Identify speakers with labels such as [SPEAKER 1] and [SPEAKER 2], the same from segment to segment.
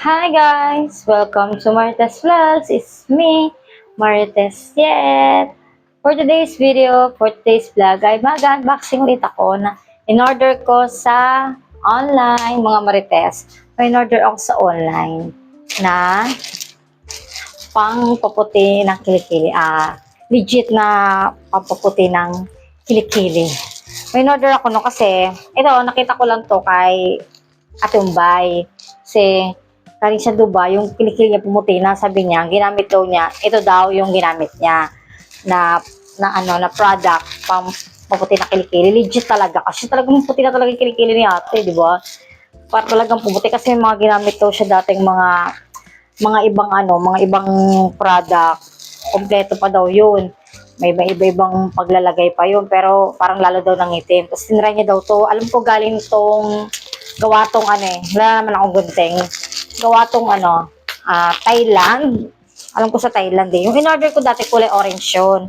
[SPEAKER 1] Hi guys! Welcome to Marites Vlogs. It's me, Marites Yet. For today's video, for today's vlog, ay mag-unboxing ulit ako na in-order ko sa online, mga Marites. May in-order ako sa online na pang paputi ng kilikili. Legit na pampaputi ng kilikili. May in-order ako no kasi, ito, nakita ko lang to kay Ate Umbay. Kasi, galing sa Dubai, yung kilikili niya pumuti na, sabi niya, ginamit daw niya, ito daw yung ginamit niya na product, pang maputi na kilikili. Legit talaga. Kasi talagang puti na talaga yung kilikili ni ate, di ba? Para talagang pumuti kasi may mga ginamit daw siya dating mga ibang product. Kompleto pa daw yun. May iba-ibang paglalagay pa yun, pero parang lalo daw ng itim. Tapos tinry niya daw to, alam ko galing tong gawa tong wala naman akong gunting. Gawa tong Thailand. Alam ko sa Thailand eh. Yung in-order ko dati kulay orange yun.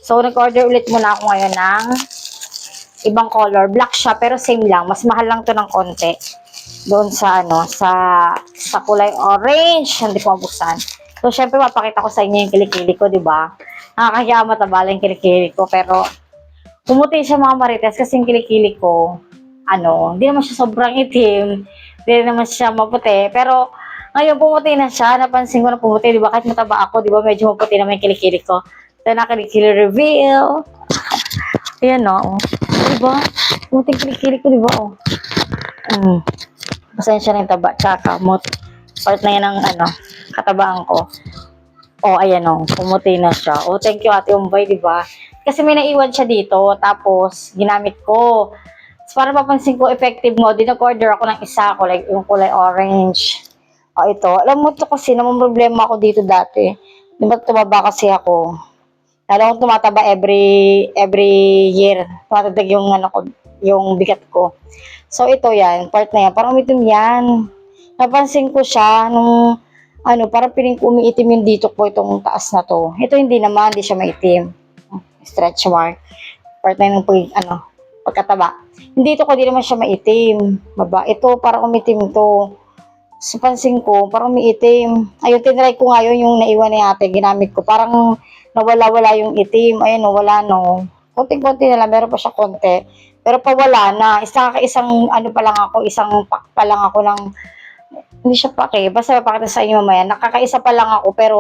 [SPEAKER 1] So, nag-order ulit muna ako ngayon ng ibang color. Black siya, pero same lang. Mas mahal lang to ng konti. Doon sa sa kulay orange. Hindi ko mabuksan. So, syempre, mapakita ko sa inyo yung kilikili ko, di ba? Nakakaya mataba lang yung kilikili ko. Pero, pumuti siya mga Marites kasi yung kilikili ko, hindi naman siya sobrang itim. Hindi naman siya maputi. Pero, ngayon pumuti na siya. Napansin ko na pumuti. Di ba? Kahit mataba ako, di ba? Medyo maputi naman yung kilikili ko. Ito na kilikili reveal. Ayan o. Di ba? Pumuti yung kilikili ko, di ba? Pasensya na yung taba. Tsaka, part na yan ng katabaan ko. Ayan o. Pumuti na siya. Thank you Ate Umbay, di ba? Kasi may naiwan siya dito. Tapos, ginamit ko. So, para mapansin ko, effective mo, nag-order ako ng isa, yung kulay orange. Ito. Alam mo ito kasi, namang problema ako dito dati. Di ba tumaba kasi ako? Lalo akong tumataba every year. Tumatadag yung bigat ko. So, ito yan. Part na yan. Parang umitim yan. Napansin ko siya nung, parang piling ko umiitim yung dito ko, itong taas na to. Ito hindi naman, hindi siya maitim. Stretch mark. Part na yung pagkataba. Hindi ito ko, di naman siya maitim. Ito, parang umitim to. So, pansin ko, parang umiitim. Ayun, tinry ko ngayon yung naiwan ni ate, ginamit ko. Parang nawala-wala yung itim. Ayun, wala no. Konting-konti na lang, meron pa siya konti. Pero pawala na. Isang isang pack pa lang ako ng, hindi siya pack eh. Basta papakita sa inyo mamaya. Nakakaisa pa lang ako, pero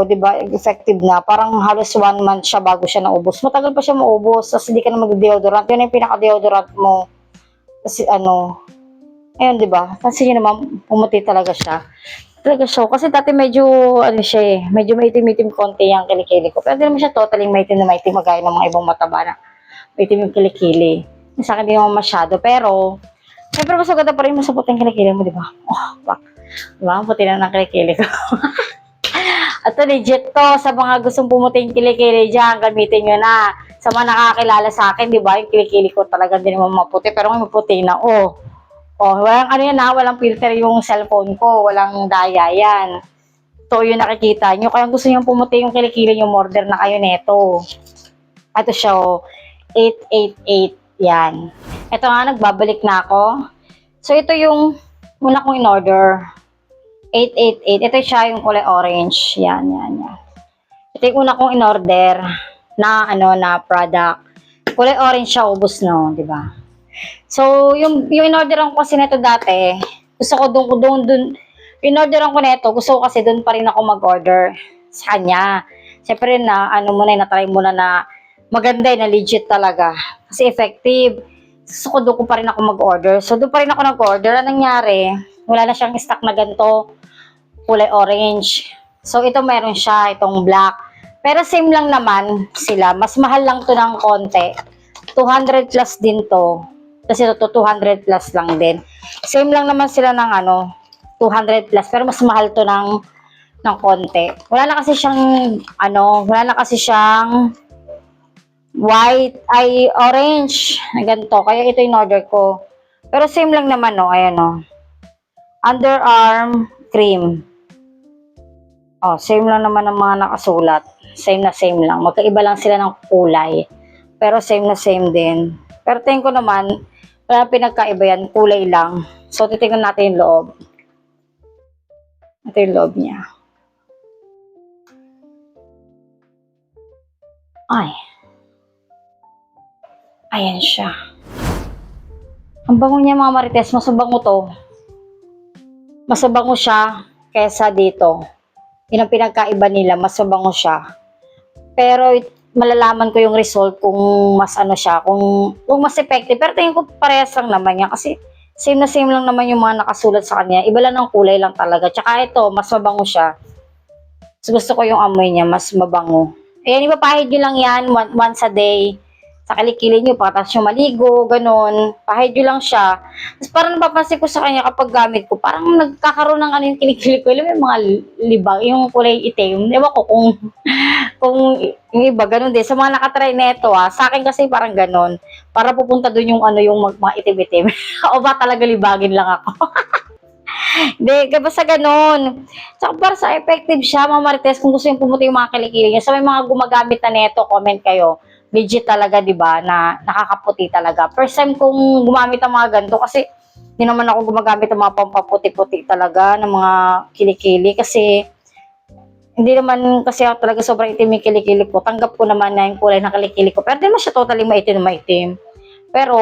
[SPEAKER 1] di ba, effective na. Parang halos 1 month siya bago siya naubos. Matagal pa siya maubos. Tapos hindi ka na mag-deodorant. Yun yung pinaka-deodorant mo. Kasi ayun, di ba? Kasi yun naman, pumuti talaga siya. Talaga siya. Kasi dati medyo, siya eh. Medyo maitim-itim konti yung kilikili ko. Pero hindi naman siya totally maitim na maitim. Magaya ng mga ibang mataba na maitim yung kilikili. Sa akin, hindi naman masyado. Pero, siyempre mas maganda pa rin mas puting kilikili mo, di ba? Pak. Di ba? Puti na ng kilikili ko. At legit to, sa mga gustong pumuting kilikili dyan, gamitin nyo na. Sa mga nakakilala sa akin, di ba, yung kilikili ko talaga hindi naman maputi, pero may maputi na, walang walang filter yung cellphone ko, walang daya yan. Ito yung nakikita nyo, kaya gusto nyo pumuti yung kilikili nyo, order na kayo neto. Ito siya, 888, yan. Ito nga, nagbabalik na ako. So, ito yung una kong in-order. 888. Ito siya yung kulay orange. Yan. Ito yung una kong in-order na product. Kulay orange siya, ubos no, di ba? So, yung in-orderan ko kasi nito dati, gusto ko doon, in-orderan ko nito, gusto ko kasi doon pa rin ako mag-order sa kanya. Siyempre na-try muna na maganda na legit talaga. Kasi effective. Gusto ko doon ko pa rin ako mag-order. So, doon pa rin ako nag-order. Anong nangyari? Wala na siyang stock na ganito kulay orange. So, ito meron siya, itong black. Pero same lang naman sila. Mas mahal lang to ng konti. 200 plus din to. Kasi ito 200 plus lang din. Same lang naman sila ng 200 plus. Pero mas mahal to ng konti. Wala na kasi siyang white, orange. Na ganito. Kaya ito yung order ko. Pero same lang naman, ayan, underarm cream. Same lang naman ang mga nakasulat. Same na same lang. Magkaiba lang sila ng kulay. Pero same na same din. Pero tingin ko naman, wala pinagkaiba yan. Kulay lang. So, titingnan natin yung loob. Ito yung loob niya. Ay. Ayan siya. Ang bango niya mga Marites, mas mabango to. Mas mabango siya kesa dito. Yun ang pinagkaiba nila, mas mabango siya. Pero malalaman ko yung result kung mas ano siya, kung mas effective. Pero tingin ko parehas lang naman yan kasi same na same lang naman yung mga nakasulat sa kanya. Iba lang ng kulay lang talaga. Tsaka ito, mas mabango siya. So, gusto ko yung amoy niya, mas mabango. Ayan, ipapahid nyo lang yan once a day. Sa kilikili nyo, pagkatapos nyo maligo, ganun. Pahid nyo lang siya. Tapos parang napapansin ko sa kanya kapag gamit ko, parang nagkakaroon ng ano yung kilikili ko. Alam mo yung mga libag, yung kulay itim. Ewan ko kung yung iba, ganun din. Sa mga nakatry na ito, sa akin kasi parang ganun. Para pupunta dun yung ano, yung mga itim-itim. O ba talaga libagin lang ako? Hindi, kaya basta ganun. Tsaka para sa effective siya, mga Marites, kung gusto yung pumuti yung mga kilikili niya. Sa may mga gumagamit na neto, comment kayo. Legit talaga, di ba, na nakakaputi talaga. First time kong gumamit ng mga ganito kasi hindi naman ako gumagamit ng mga pampaputi-puti talaga ng mga kilikili kasi hindi naman kasi ako talaga sobrang itim yung kilikili ko. Tanggap ko naman na yung kulay ng kilikili ko. Pero di naman siya totally maitim na maitim. Pero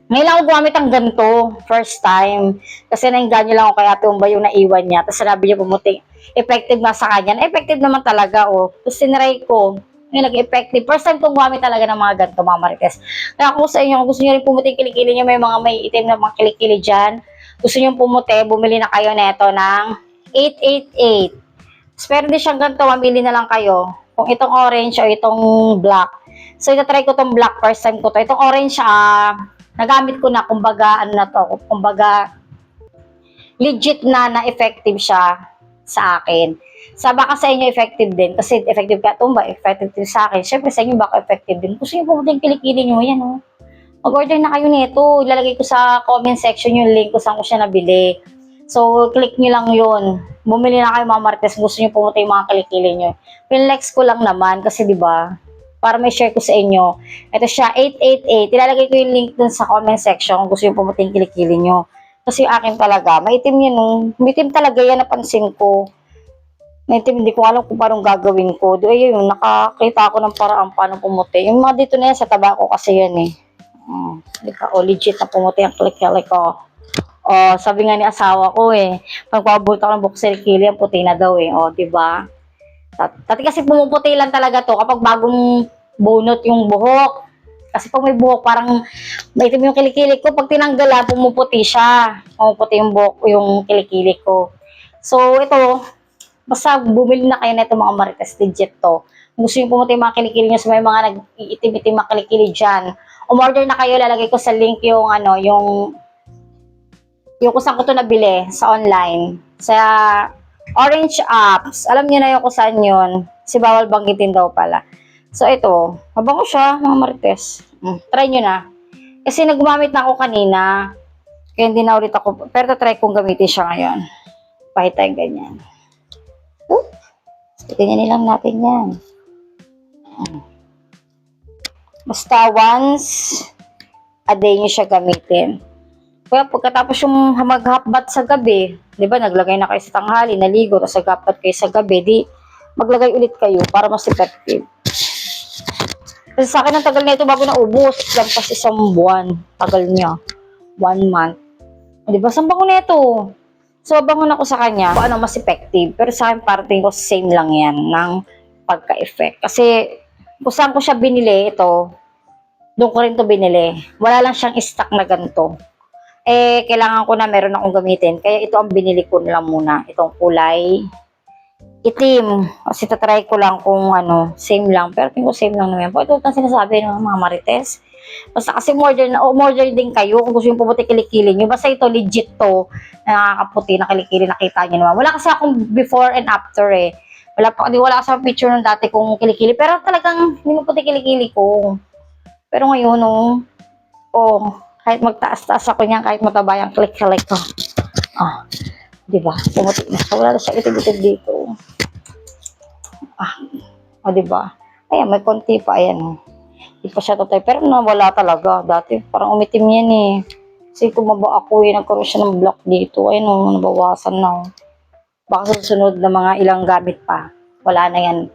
[SPEAKER 1] ngayon lang ako gumamit ng ganito, first time. Kasi nainganyo lang ako kay Ate Umbay yung naiwan niya. Tapos sinabi niya pumuti, effective nga sa kanya. Effective naman talaga, oh. Tapos sinry ko, ngayon nag-effective. First time kong gumamit talaga ng mga ganito, mga Marites. Kaya kung sa inyo, kung gusto niyo rin pumuti kilikili niyo, may mga may itim na mga kilikili dyan. Gusto niyo pumuti, bumili na kayo neto ng 888. Tapos meron din siyang ganito, mamili na lang kayo. Kung itong orange o itong black. So, itatry ko itong black, first time ko to. Itong orange, nagamit ko na, kumbaga, ano na to, kumbaga, legit na effective siya sa akin. Baka sa inyo effective din, kasi effective ka tumba, effective din sa akin. Siyempre sa inyo baka effective din. Gusto nyo pumunta yung kilikili nyo, yan oh. Mag-order na kayo nito. Ilalagay ko sa comment section yung link kung saan ko siya nabili. So, click nyo lang yun. Bumili na kayo mga Marites, gusto nyo pumunta yung mga kilikili nyo. Pinlex ko lang naman, kasi di ba para may share ko sa inyo. Ito siya, 888. Ilalagay ko yung link dun sa comment section kung gusto yung pumunta yung kilikili nyo. Kasi yung akin talaga, maitim yun. Maitim talaga yan, napansin ko. Maitim, hindi ko alam kung paano gagawin ko. Doon yun, nakakita ako ng paraan paano pumuti. Yung mga dito na yan, sa taba ko kasi yan eh. Legit na pumuti ang kilikili ko. Sabi nga ni asawa ko eh, pagpabulot ako ng buhok sa kilikili, ang puti na daw eh. Diba? Dati kasi pumuputi lang talaga to kapag bagong bunot yung buhok. Kasi pag may buhok, parang maitim yung kilikili ko. Pag tinanggal, pumuputi siya. Pumuputi yung buhok, yung kilikili ko. So, ito, basta bumili na kayo na ito mga Marites, legit to. Kung gusto yung pumuti yung mga kilikili nyo sa may mga nag-iitim-itim mga kilikili dyan, umorder na kayo, lalagay ko sa link yung, yung kung saan ko ito nabili sa online. Sa Orange Apps. Alam niyo na yung kung saan yun. Si bawal banggitin daw pala. So, ito. Mabango siya, mga Marites. Try nyo na. Kasi nagumamit na ako kanina. Kaya hindi na ulit ako. Pero try kong gamitin siya ngayon. Pahit tayong ganyan. Ganyan lang natin yan. Basta once a day nyo siya gamitin. Kaya pagkatapos yung maghapbat sa gabi, di ba, naglagay na kayo sa tanghali, naligo, tapos naghapat kayo sa gabi, di maglagay ulit kayo para mas effective. Kasi sa akin, ang tagal na ito bago naubos. Lang kasi isang buwan. Tagal niya. 1 month. Di ba, saan bango na ito? So, bangon ako sa kanya kung ano mas effective. Pero sa akin, parating ko same lang yan ng pagka-effect. Kasi, kung saan ko siya binili, ito, doon ko rin ito binili. Wala lang siyang stock na ganito. Kailangan ko na meron akong gamitin. Kaya ito ang binili ko lang muna. Itong kulay itim. Kasi tatry ko lang kung same lang. Pero tingin ko same lang naman. Ito ang sinasabi ng mga Marites. Basta kasi order din kayo kung gusto yung pumuti kilikili nyo. Basta ito legit to. Nakakaputi na kilikili. Nakita nyo naman. Wala kasi akong before and after eh. Wala kasi akong picture ng dati kong kilikili. Pero talagang hindi mo puti kilikili ko. Pero ngayon, kahit magtaas-taas ako niyan, kahit mataba yung click-click ko. Diba? Pumuti na. Wala na siya itib-itib dito. Diba? Ayan, may konti pa. Ayan. Hindi pa siya tatay. Pero nawala talaga. Dati, parang umitim yan eh. Kasi tumaba ako eh. Nagkaroon siya ng block dito. Ayun, nabawasan na. Baka susunod na mga ilang gamit pa. Wala na yan.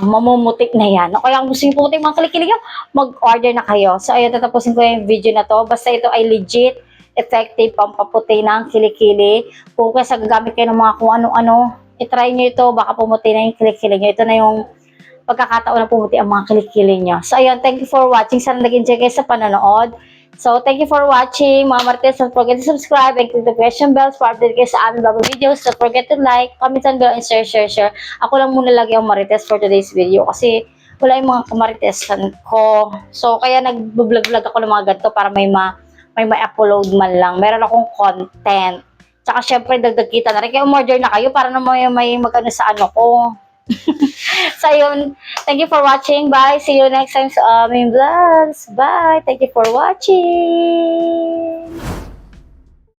[SPEAKER 1] Mamumutik na yan. O kaya kung gusto nyo pumutik mga kilikili nyo, mag-order na kayo. So, ayun, tatapusin ko yung video na to. Basta ito ay legit, effective, pampaputi ng kilikili. Kung kasi gagamit kayo ng mga kung ano-ano, itry nyo ito, baka pumuti na yung kilikili nyo. Ito na yung pagkakataon na pumuti ang mga kilikili nyo. So, ayun, thank you for watching. Sana nag-enjoy kayo sa panonood. So, thank you for watching, mga Marites. Don't forget to subscribe and click the question bells para update kayo sa aming bagong videos. Don't forget to like, comment and below, and share. Ako lang muna lagi ang Marites for today's video kasi wala yung mga kamaritesan ko. So, kaya nag-vlog ako ng mga ganito para may ma-upload man lang. Meron akong content. Tsaka, syempre, dagdag kita na rin. Kaya umorder na kayo para na may mag-ano sa ano ko. So, yun. Thank you for watching. Bye. See you next time sa aming vlogs. Bye. Thank you for watching.